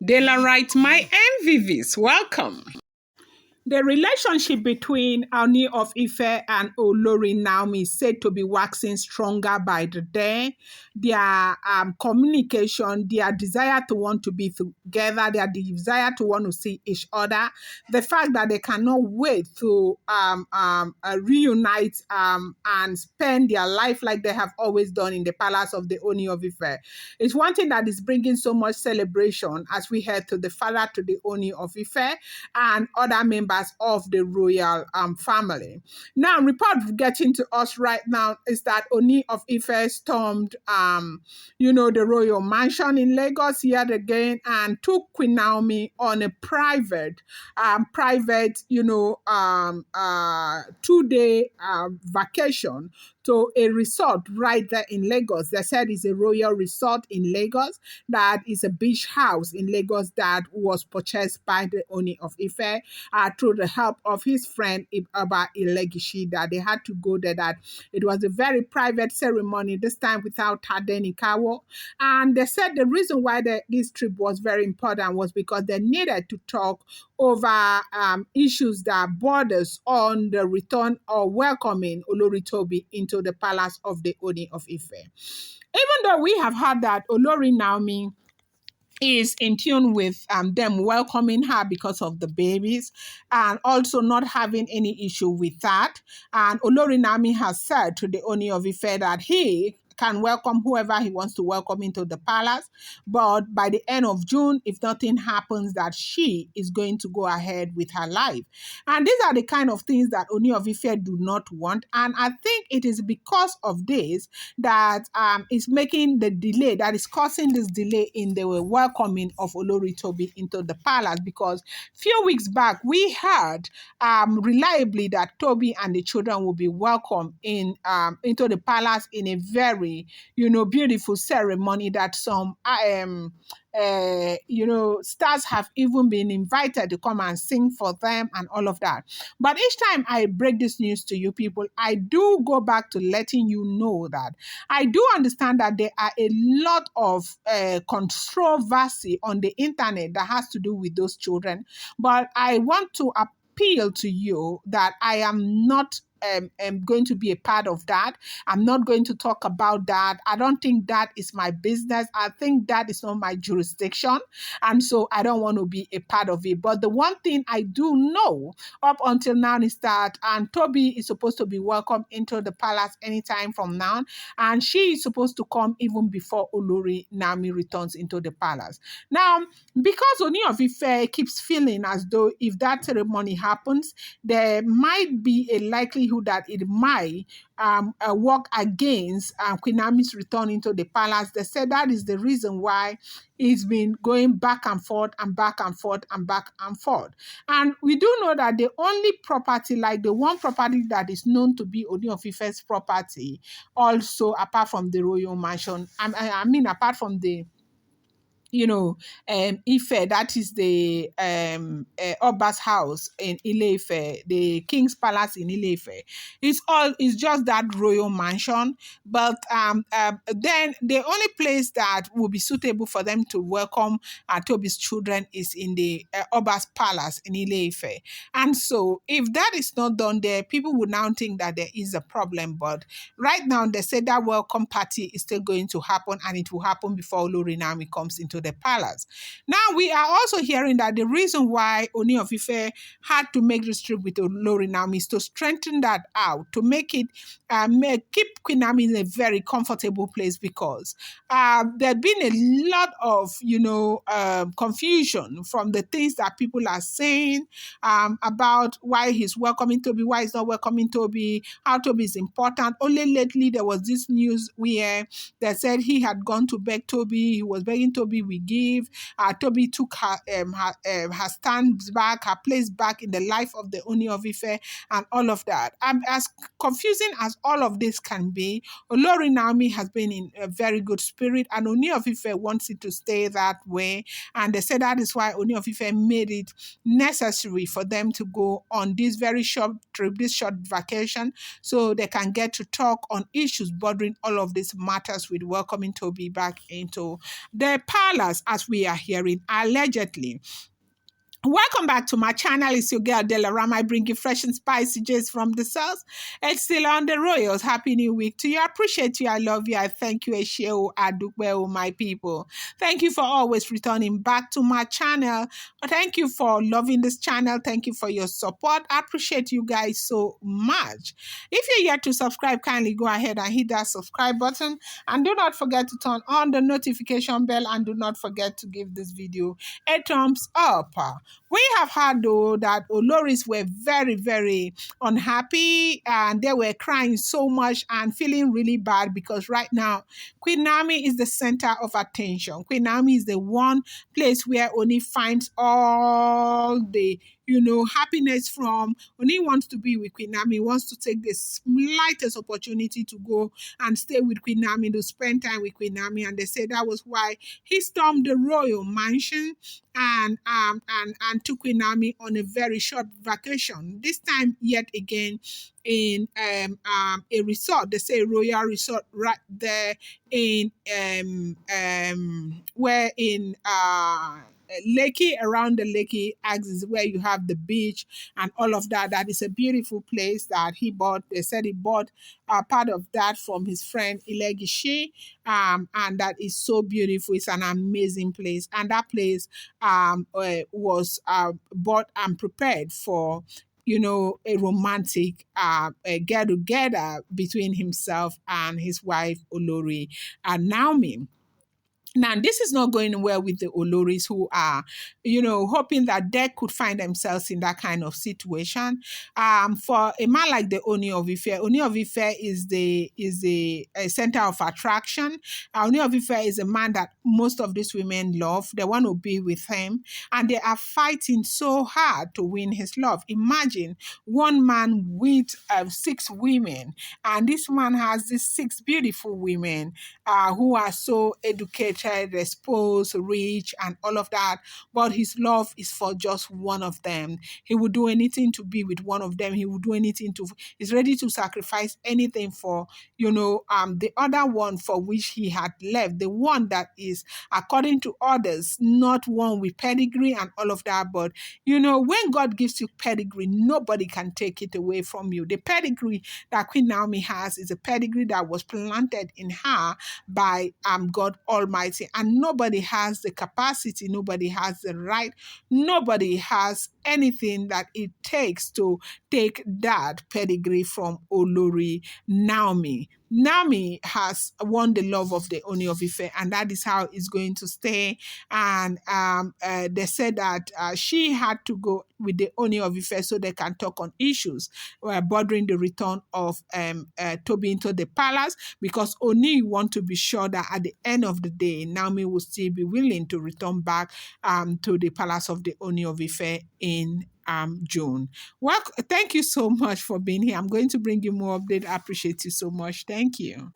De la right, my MVVs, welcome. The relationship between Ooni of Ife and Olori Naomi is said to be waxing stronger by the day. Their communication, their desire to want to be together, their desire to want to see each other, the fact that they cannot wait to reunite and spend their life like they have always done in the palace of the Ooni of Ife. It's one thing that is bringing so much celebration as we head to the father to the Ooni of Ife and other members of the royal family. Now, report getting to us right now is that Ooni of Ife stormed, the royal mansion in Lagos yet again and took Queen Naomi on a private, 2-day vacation to a resort right there in Lagos. They said it's a royal resort in Lagos that is a beach house in Lagos that was purchased by the Ooni of Ife through the help of his friend Aba Elegishi, that they had to go there, that it was a very private ceremony, this time without Tade Nikawo. And they said the reason why this trip was very important was because they needed to talk over issues that borders on the return or welcoming Olori Tobi into the palace of the Ooni of Ife. Even though we have heard that Olori Naomi is in tune with them welcoming her because of the babies and also not having any issue with that. And Olori Naomi has said to the Ooni of Ife that he can welcome whoever he wants to welcome into the palace. But by the end of June, if nothing happens, that she is going to go ahead with her life. And these are the kind of things that Ooni of Ife do not want. And I think it is because of this that is making the delay, that is causing this delay in the welcoming of Olori Tobi into the palace. Because few weeks back, we heard reliably that Tobi and the children will be welcomed into the palace in a very beautiful ceremony that some stars have even been invited to come and sing for them and all of that. But each time I break this news to you people, I do go back to letting you know that I do understand that there are a lot of controversy on the internet that has to do with those children. But I want to appeal to you that I am not am going to be a part of that. I'm not going to talk about that. I don't think that is my business. I think that is not my jurisdiction. And so I don't want to be a part of it. But the one thing I do know up until now is that Tobi is supposed to be welcomed into the palace anytime from now. And she is supposed to come even before Olori Naomi returns into the palace. Now, because Ooni of Ife keeps feeling as though if that ceremony happens, there might be a likelihood that it might work against Queen Naomi's return into the palace. They said that is the reason why it's been going back and forth and back and forth and back and forth. And we do know that the only property, like the one property that is known to be Ooni of Ife's property, also apart from the royal mansion, I mean apart from the Ife, that is the Oba's house in Ile-Ife, the King's Palace in Ile-Ife. It's just that royal mansion. But then the only place that will be suitable for them to welcome Tobi's children is in the Oba's Palace in Ile-Ife. And so if that is not done there, people would now think that there is a problem. But right now, they say that welcome party is still going to happen, and it will happen before Olori Naomi comes into the palace. Now, we are also hearing that the reason why Ooni of Ife had to make this trip with Olori Naomi is to strengthen that out, to make it, keep Queen Naomi in a very comfortable place, because there's been a lot of, confusion from the things that people are saying about why he's welcoming Tobi, why he's not welcoming Tobi, how Tobi is important. Only lately, there was this news where they said he had gone to beg Tobi, he was begging Tobi, we give. Tobi took her stands back, her place back in the life of the Ooni of Ife and all of that. As confusing as all of this can be, Olori Naomi has been in a very good spirit, and Ooni of Ife wants it to stay that way. And they said that is why Ooni of Ife made it necessary for them to go on this very short trip, this short vacation, so they can get to talk on issues bordering all of these matters with welcoming Tobi back into the palace. palace, as we are hearing, allegedly. Welcome back to my channel. It's your girl Delarama. I bring you fresh and spicy gist from the source. It's still on the Royals. Happy New Week to you. I appreciate you. I love you. I thank you. Esheo Adukbeo, my people. Thank you for always returning back to my channel. Thank you for loving this channel. Thank you for your support. I appreciate you guys so much. If you're yet to subscribe, kindly go ahead and hit that subscribe button. And do not forget to turn on the notification bell. And do not forget to give this video a thumbs up. We have heard, though, that Oloris were very, very unhappy and they were crying so much and feeling really bad because right now, Queen Naomi is the center of attention. Queen Naomi is the one place where Oni finds all the happiness from. Oni wants to be with Queen Naomi, wants to take the slightest opportunity to go and stay with Queen Naomi, to spend time with Queen Naomi. And they say that was why he stormed the royal mansion and took Queen Naomi on a very short vacation. This time, yet again, in a resort. They say royal resort right there in where in Lakey, around the Lakey axis, where you have the beach and all of that. That is a beautiful place that he bought. They said he bought part of that from his friend Ilegishi, and that is so beautiful. It's an amazing place, and that place was bought and prepared for a romantic get together between himself and his wife Olori and Naomi. Now, this is not going well with the Oloris who are, hoping that they could find themselves in that kind of situation. For a man like the Ooni of Ife is the center of attraction. Ooni of Ife is a man that most of these women love. They want to be with him, and they are fighting so hard to win his love. Imagine one man with 6 women, and this man has these 6 beautiful women who are so educated, exposed, rich, and all of that. But his love is for just one of them. He would do anything to be with one of them. He would do anything he's ready to sacrifice anything for, the other one for which he had left. The one that is, according to others, not one with pedigree and all of that. But, when God gives you pedigree, nobody can take it away from you. The pedigree that Queen Naomi has is a pedigree that was planted in her by God Almighty, and nobody has the capacity, nobody has the right, nobody has anything that it takes to take that pedigree from Olori Naomi. Naomi has won the love of the Ooni of Ife, and that is how it's going to stay. And they said that she had to go with the Ooni of Ife so they can talk on issues bothering the return of Toby into the palace, because Oni want to be sure that at the end of the day, Naomi will still be willing to return back to the palace of the Ooni of Ife in June. Well, thank you so much for being here. I'm going to bring you more update. I appreciate you so much. Thank you.